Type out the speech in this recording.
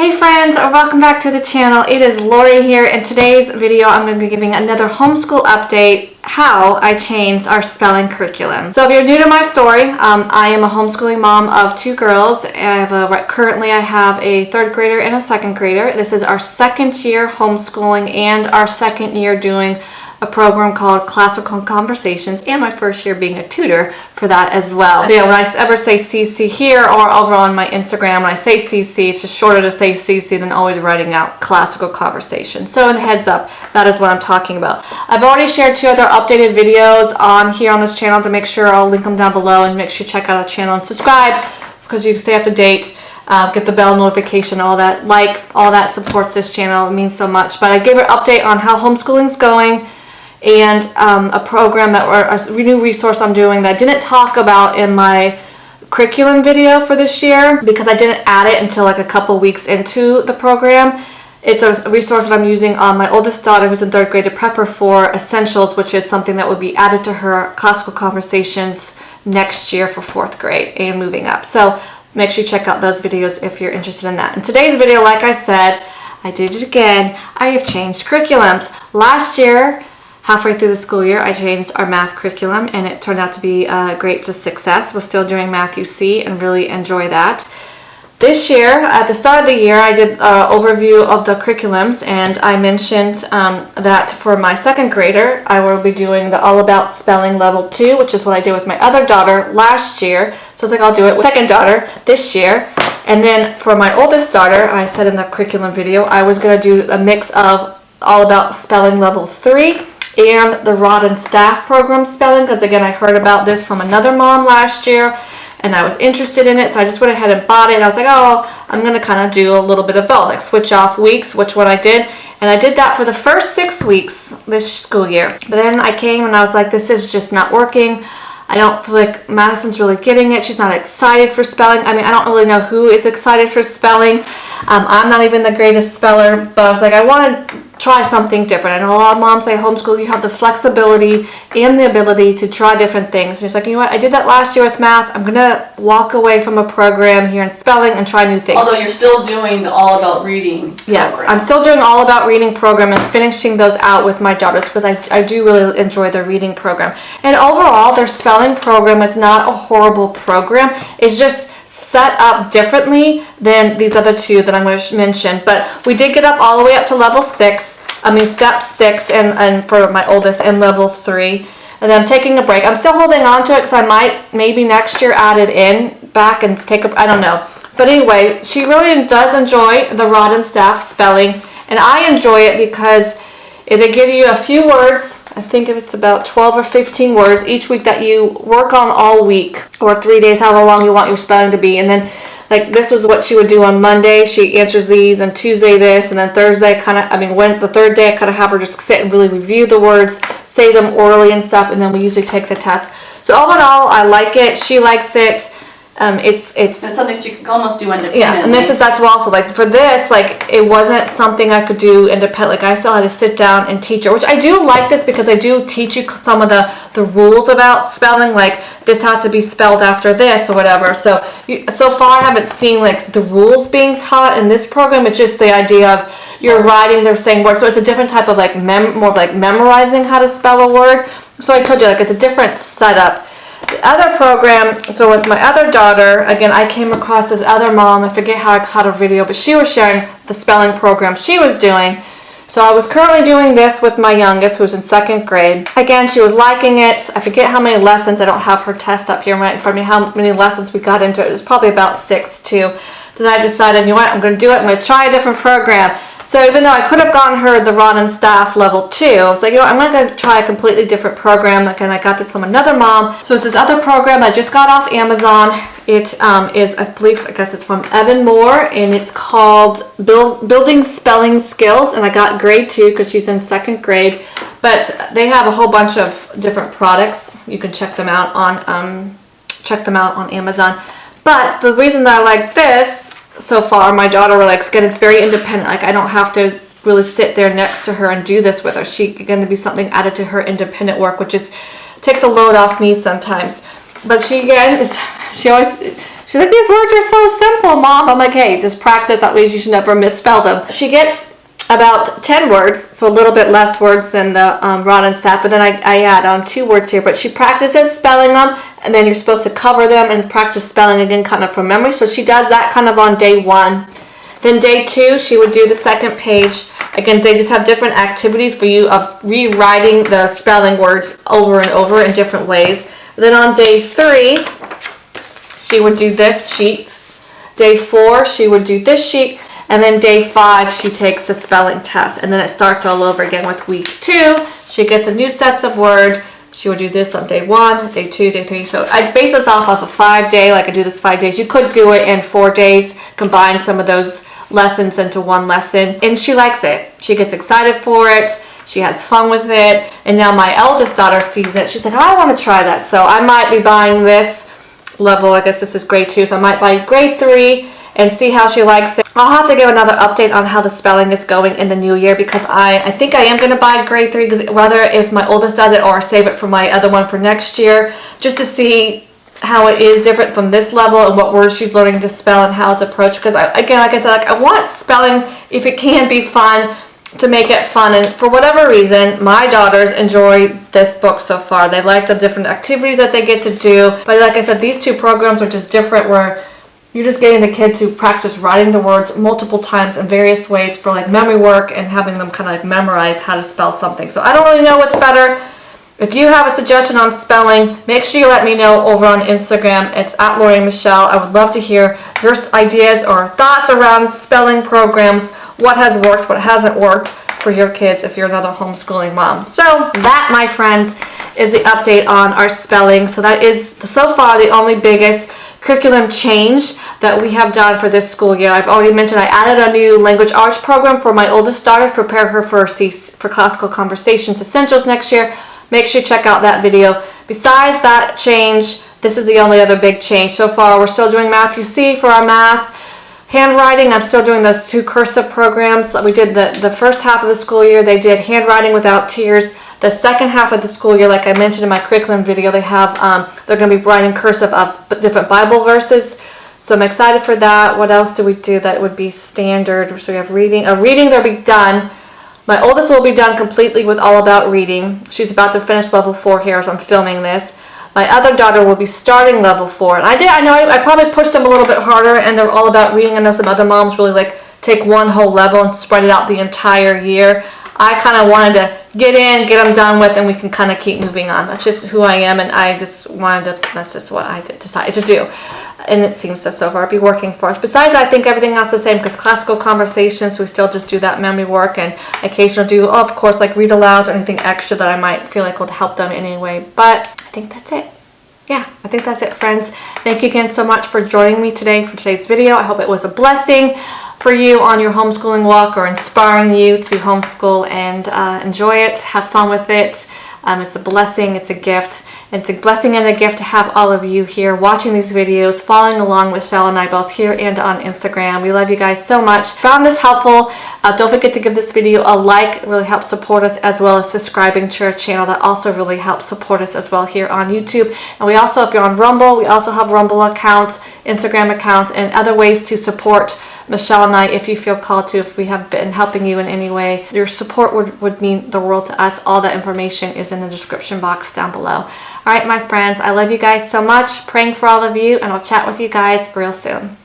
Hey friends, welcome back to the channel. It is Lori here. In today's video, I'm going to be giving another homeschool update, how I changed our spelling curriculum. So if you're new to my story, I am a homeschooling mom of two girls. Currently I have a third grader and a second grader. This is our second year homeschooling and our second year doing a program called Classical Conversations, and my first year being a tutor for that as well. So yeah, when I ever say CC here or over on my Instagram, when I say CC, it's just shorter to say CC than always writing out Classical Conversations. So in heads up, that is what I'm talking about. I've already shared two other updated videos on here on this channel. To make sure, I'll link them down below, and make sure you check out our channel and subscribe because you can stay up to date. Get the bell notification, all that, all that supports this channel. It means so much. But I gave an update on how homeschooling's going, and a program a new resource I'm doing that I didn't talk about in my curriculum video for this year because I didn't add it until like a couple weeks into the program. It's a resource that I'm using on my oldest daughter who's in third grade to prep her for Essentials, which is something that would be added to her Classical Conversations next year for fourth grade and moving up. So make sure you check out those videos if you're interested in that. In today's video, like I said, I did it again. I have changed curriculums. Last year, halfway through the school year, I changed our math curriculum, and it turned out to be a great success. We're still doing Math UC and really enjoy that. This year, at the start of the year, I did an overview of the curriculums, and I mentioned that for my second grader, I will be doing the All About Spelling Level 2, which is what I did with my other daughter last year. So I was like, I'll do it with my second daughter this year. And then for my oldest daughter, I said in the curriculum video, I was going to do a mix of All About Spelling Level 3 and the Rod and Staff program spelling, because again I heard about this from another mom last year and I was interested in it, so I just went ahead and bought it. And I was like, oh, I'm going to kind of do a little bit of both, like switch off weeks, which what I did, and I did that for the first 6 weeks this school year. But then I came and I was like, this is just not working. I don't feel like Madison's really getting it. She's not excited for spelling. I mean, I don't really know who is excited for spelling. I'm not even the greatest speller, but I was like, I want to try something different. I know a lot of moms say homeschool, you have the flexibility and the ability to try different things. And she's like, you know what, I did that last year with math. I'm going to walk away from a program here in spelling and try new things. Although you're still doing the All About Reading program. Yes, I'm still doing All About Reading program and finishing those out with my daughters, but I do really enjoy their reading program. And overall, their spelling program is not a horrible program. It's just set up differently than these other two that I'm going to mention. But we did get up all the way up to level 6. Step 6 and for my oldest, and level 3. And then I'm taking a break. I'm still holding on to it because I might maybe next year add it in back and take a, I don't know. But anyway, she really does enjoy the Rod and Staff spelling, and I enjoy it because they give you a few words. I think it's about 12 or 15 words each week that you work on all week, or 3 days, however long you want your spelling to be. And then like this was what she would do on Monday. She answers these, and Tuesday this, and then Thursday the third day I kind of have her just sit and really review the words, say them orally and stuff, and then we usually take the test. So all in all, I like it. She likes it. It's something she can almost do independently. Yeah, and that's also like for this, like it wasn't something I could do independently. Like I still had to sit down and teach her, which I do like this because I do teach you some of the rules about spelling, like this has to be spelled after this or whatever. So far I haven't seen like the rules being taught in this program. It's just the idea of you're writing, they're saying words. So it's a different type of like more of like memorizing how to spell a word. So I told you, like it's a different setup. The other program, so with my other daughter, again, I came across this other mom, I forget how I caught her video, but she was sharing the spelling program she was doing. So I was currently doing this with my youngest, who's in second grade. Again, she was liking it. I forget how many lessons, I don't have her test up here right in front of me, how many lessons we got into it. It was probably about 6 too. Then I decided, you know what, I'm going to do it. I'm going to try a different program. So even though I could have gotten her the Rod and Staff level 2, I was like, you know, I'm going to try a completely different program. Again, I got this from another mom. So it's this other program I just got off Amazon. It is, I guess it's from Evan Moore, and it's called Building Spelling Skills. And I got grade 2 because she's in second grade. But they have a whole bunch of different products. You can check them out on Amazon. But the reason that I like this so far, my daughter likes it. It's very independent. Like I don't have to really sit there next to her and do this with her. She going to be something added to her independent work, which takes a load off me sometimes. But she again is she She's like, these words are so simple, Mom. I'm like, hey, just practice. That way you should never misspell them. She gets about 10 words, so a little bit less words than the rod and staff, but then I add on 2 words here. But she practices spelling them, and then you're supposed to cover them and practice spelling again kind of from memory. So she does that kind of on day 1. Then day 2, she would do the second page. Again, they just have different activities for you of rewriting the spelling words over and over in different ways. Then on day 3, she would do this sheet. Day 4, she would do this sheet. And then day 5, she takes the spelling test. And then it starts all over again with week 2. She gets a new sets of words. She would do this on day 1, day 2, day 3. So I base this off of a 5-day, like I do this 5 days. You could do it in 4 days, combine some of those lessons into one lesson. And she likes it. She gets excited for it. She has fun with it. And now my eldest daughter sees it. She's like, I want to try that. So I might be buying this level. I guess this is grade 2. So I might buy grade 3 and see how she likes it. I'll have to give another update on how the spelling is going in the new year, because I think I am going to buy grade 3, because whether if my oldest does it or save it for my other one for next year, just to see how it is different from this level and what words she's learning to spell and how it's approached. Because again, like I said, I want spelling, if it can be fun, to make it fun. And for whatever reason, my daughters enjoy this book so far. They like the different activities that they get to do. But like I said, these 2 programs are just different, where you're just getting the kid to practice writing the words multiple times in various ways for like memory work and having them kind of like memorize how to spell something. So I don't really know what's better. If you have a suggestion on spelling, make sure you let me know over on Instagram. It's at Lori and Michelle. I would love to hear your ideas or thoughts around spelling programs. What has worked, what hasn't worked for your kids if you're another homeschooling mom. So that, my friends, is the update on our spelling. So that is so far the only biggest curriculum change that we have done for this school year. I've already mentioned I added a new language arts program for my oldest daughter to prepare her for classical conversations essentials next year. Make sure you check out that video. Besides that change, this is the only other big change. So far, we're still doing Matthew C for our math. Handwriting, I'm still doing those 2 cursive programs. We did the first half of the school year, they did handwriting without tears. The second half of the school year, like I mentioned in my curriculum video, they have they're going to be writing cursive of different Bible verses. So I'm excited for that. What else do we do that would be standard? So we have reading. Reading, they'll be done. My oldest will be done completely with all about reading. She's about to finish level 4 here as I'm filming this. My other daughter will be starting level 4. And I probably pushed them a little bit harder, and they're all about reading. I know some other moms really like take one whole level and spread it out the entire year. I kind of wanted to get them done with, and we can kind of keep moving on. That's just who I am, and I just wanted to, that's just what I decided to do. And it seems to so far be working for us. Besides, I think everything else is the same, because classical conversations, we still just do that memory work, and occasionally do, of course, like read alouds or anything extra that I might feel like would help them in any way. But I think that's it. Yeah, I think that's it, friends. Thank you again so much for joining me today for today's video. I hope it was a blessing for you on your homeschooling walk, or inspiring you to homeschool and enjoy it, have fun with it. It's a blessing, it's a gift. It's a blessing and a gift to have all of you here watching these videos, following along with Michelle and I both here and on Instagram. We love you guys so much. Found this helpful. Don't forget to give this video a like. It really helps support us, as well as subscribing to our channel. That also really helps support us as well here on YouTube. And we also, if you're on Rumble, we also have Rumble accounts, Instagram accounts, and other ways to support Michelle and I if you feel called to, if we have been helping you in any way. Your support would mean the world to us. All that information is in the description box down below. All right, my friends, I love you guys so much. Praying for all of you, and I'll chat with you guys real soon.